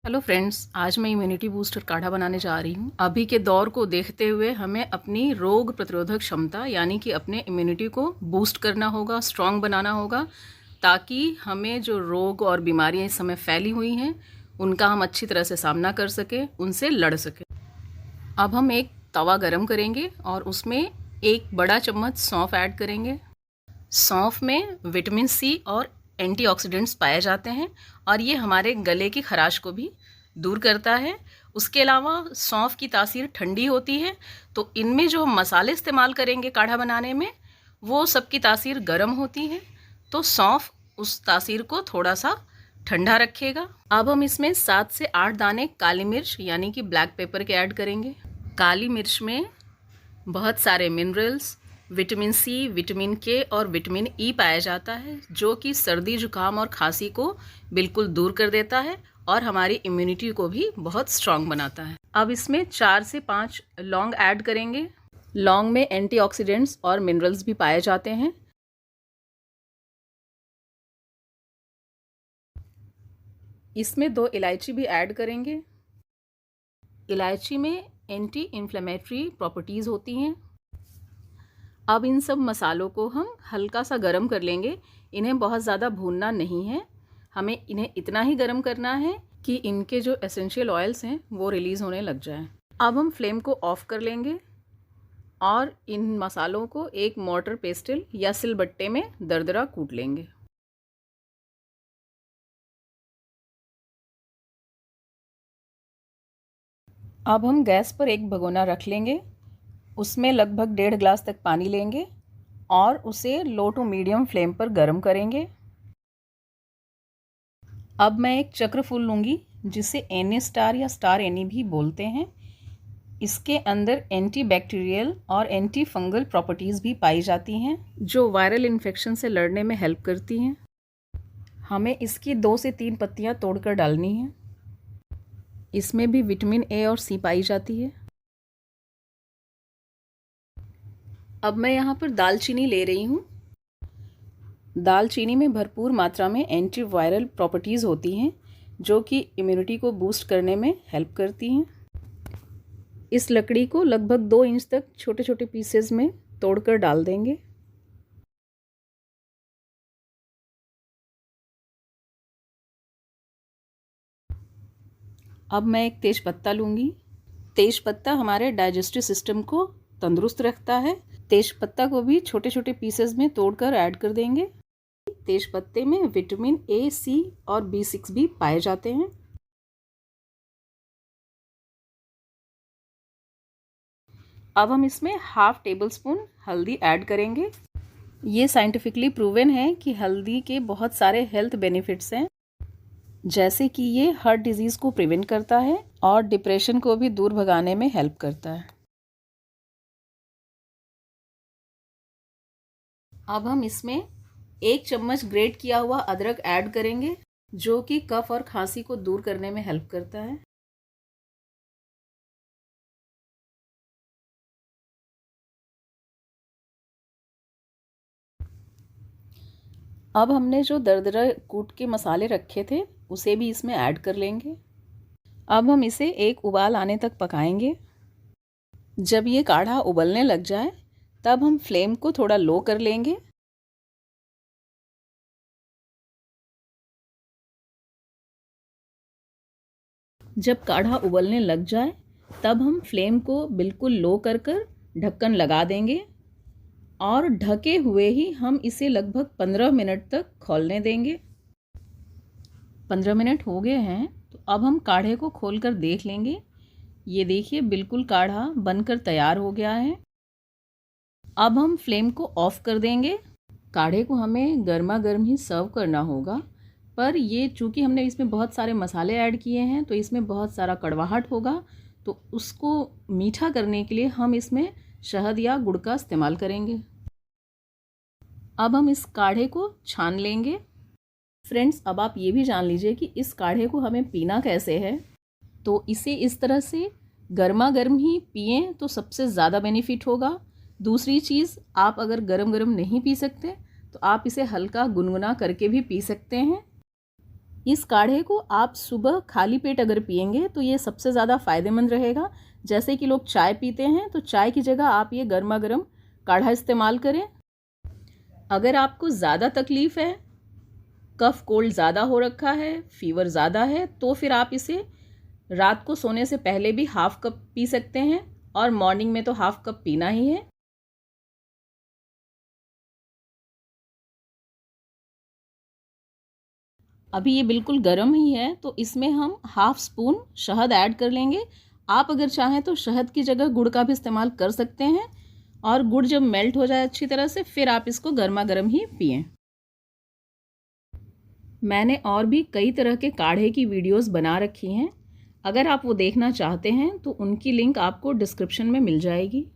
Hello friends, आज मैं immunity booster काढ़ा बनाने जा रही हूँ। अभी के दौर को देखते हुए हमें अपनी रोग प्रतिरोधक क्षमता यानी कि अपने इम्यूनिटी को बूस्ट करना होगा, स्ट्रॉन्ग बनाना होगा, ताकि हमें जो रोग और बीमारियाँ इस समय फैली हुई हैं उनका हम अच्छी तरह से सामना कर सकें, उनसे लड़ सकें। अब हम एक तवा गरम करेंगे और उसमें एक बड़ा चम्मच सौंफ ऐड करेंगे। सौंफ में विटामिन सी और एंटीऑक्सीडेंट्स पाए जाते हैं और ये हमारे गले की खराश को भी दूर करता है। उसके अलावा सौंफ की तासीर ठंडी होती है, तो इनमें जो हम मसाले इस्तेमाल करेंगे काढ़ा बनाने में वो सबकी तासीर गर्म होती है, तो सौंफ उस तासीर को थोड़ा सा ठंडा रखेगा। अब हम इसमें 7 से 8 दाने काली मिर्च यानी कि ब्लैक पेपर के ऐड करेंगे। काली मिर्च में बहुत सारे मिनरल्स, विटामिन सी, विटामिन के और विटामिन ई पाया जाता है, जो कि सर्दी जुकाम और खांसी को बिल्कुल दूर कर देता है और हमारी इम्यूनिटी को भी बहुत स्ट्रॉन्ग बनाता है। अब इसमें 4 से 5 लौंग ऐड करेंगे। लौंग में एंटीऑक्सीडेंट्स और मिनरल्स भी पाए जाते हैं। इसमें 2 इलायची भी ऐड करेंगे। इलायची में एंटी इन्फ्लेमेटरी प्रॉपर्टीज़ होती हैं। अब इन सब मसालों को हम हल्का सा गरम कर लेंगे। इन्हें बहुत ज़्यादा भूनना नहीं है, हमें इन्हें इतना ही गरम करना है कि इनके जो एसेंशियल ऑयल्स हैं वो रिलीज़ होने लग जाएं। अब हम फ्लेम को ऑफ़ कर लेंगे और इन मसालों को एक मोर्टर पेस्टल या सिलबट्टे में दरदरा कूट लेंगे। अब हम गैस पर एक भगोना रख लेंगे, उसमें लगभग 1.5 गिलास तक पानी लेंगे और उसे लो टू मीडियम फ्लेम पर गर्म करेंगे। अब मैं एक चक्र फूल लूँगी, जिसे एनी स्टार या स्टार एनी भी बोलते हैं। इसके अंदर एंटी बैक्टीरियल और एंटी फंगल प्रॉपर्टीज़ भी पाई जाती हैं, जो वायरल इन्फेक्शन से लड़ने में हेल्प करती हैं। हमें इसकी 2 से 3 पत्तियाँ तोड़कर डालनी हैं। इसमें भी विटामिन ए और सी पाई जाती है। अब मैं यहाँ पर दालचीनी ले रही हूँ। दालचीनी में भरपूर मात्रा में एंटीवायरल प्रॉपर्टीज़ होती हैं, जो कि इम्यूनिटी को बूस्ट करने में हेल्प करती हैं। इस लकड़ी को लगभग 2 इंच तक छोटे छोटे पीसेस में तोड़कर डाल देंगे। अब मैं एक तेज पत्ता लूँगी। तेज पत्ता हमारे डाइजेस्टिव सिस्टम को तंदुरुस्त रखता है। तेज पत्ता को भी छोटे छोटे पीसेस में तोड़कर ऐड कर देंगे। तेज पत्ते में विटामिन ए, सी और B6 भी पाए जाते हैं। अब हम इसमें ½ टेबल स्पून हल्दी ऐड करेंगे। ये साइंटिफिकली प्रूवन है कि हल्दी के बहुत सारे हेल्थ बेनिफिट्स हैं, जैसे कि ये हार्ट डिजीज़ को प्रिवेंट करता है और डिप्रेशन को भी दूर भगाने में हेल्प करता है। अब हम इसमें 1 चम्मच ग्रेट किया हुआ अदरक ऐड करेंगे, जो कि कफ और खांसी को दूर करने में हेल्प करता है। अब हमने जो दरदरा कूट के मसाले रखे थे उसे भी इसमें ऐड कर लेंगे। अब हम इसे एक उबाल आने तक पकाएंगे। जब ये काढ़ा उबलने लग जाए तब हम फ्लेम को थोड़ा लो कर लेंगे। जब काढ़ा उबलने लग जाए तब हम फ्लेम को बिल्कुल लो कर ढक्कन लगा देंगे और ढके हुए ही हम इसे लगभग 15 मिनट तक खौलने देंगे। 15 मिनट हो गए हैं, तो अब हम काढ़े को खोलकर देख लेंगे। ये देखिए, बिल्कुल काढ़ा बनकर तैयार हो गया है। अब हम फ्लेम को ऑफ़ कर देंगे। काढ़े को हमें गर्मा गर्म ही सर्व करना होगा, पर ये चूँकि हमने इसमें बहुत सारे मसाले ऐड किए हैं तो इसमें बहुत सारा कड़वाहट होगा, तो उसको मीठा करने के लिए हम इसमें शहद या गुड़ का इस्तेमाल करेंगे। अब हम इस काढ़े को छान लेंगे। फ्रेंड्स, अब आप ये भी जान लीजिए कि इस काढ़े को हमें पीना कैसे है। तो इसे इस तरह से गर्मा गर्म ही पिएं तो सबसे ज़्यादा बेनिफिट होगा। दूसरी चीज़, आप अगर गरम गरम नहीं पी सकते तो आप इसे हल्का गुनगुना करके भी पी सकते हैं। इस काढ़े को आप सुबह खाली पेट अगर पिएंगे तो ये सबसे ज़्यादा फ़ायदेमंद रहेगा। जैसे कि लोग चाय पीते हैं तो चाय की जगह आप ये गर्मा गर्म काढ़ा इस्तेमाल करें। अगर आपको ज़्यादा तकलीफ़ है, कफ कोल्ड ज़्यादा हो रखा है, फीवर ज़्यादा है, तो फिर आप इसे रात को सोने से पहले भी हाफ़ कप पी सकते हैं और मॉर्निंग में तो हाफ़ कप पीना ही है। अभी ये बिल्कुल गर्म ही है तो इसमें हम हाफ़ स्पून शहद ऐड कर लेंगे। आप अगर चाहें तो शहद की जगह गुड़ का भी इस्तेमाल कर सकते हैं और गुड़ जब मेल्ट हो जाए अच्छी तरह से फिर आप इसको गर्मा गर्म ही पिएं। मैंने और भी कई तरह के काढ़े की वीडियोस बना रखी हैं। अगर आप वो देखना चाहते हैं तो उनकी लिंक आपको डिस्क्रिप्शन में मिल जाएगी।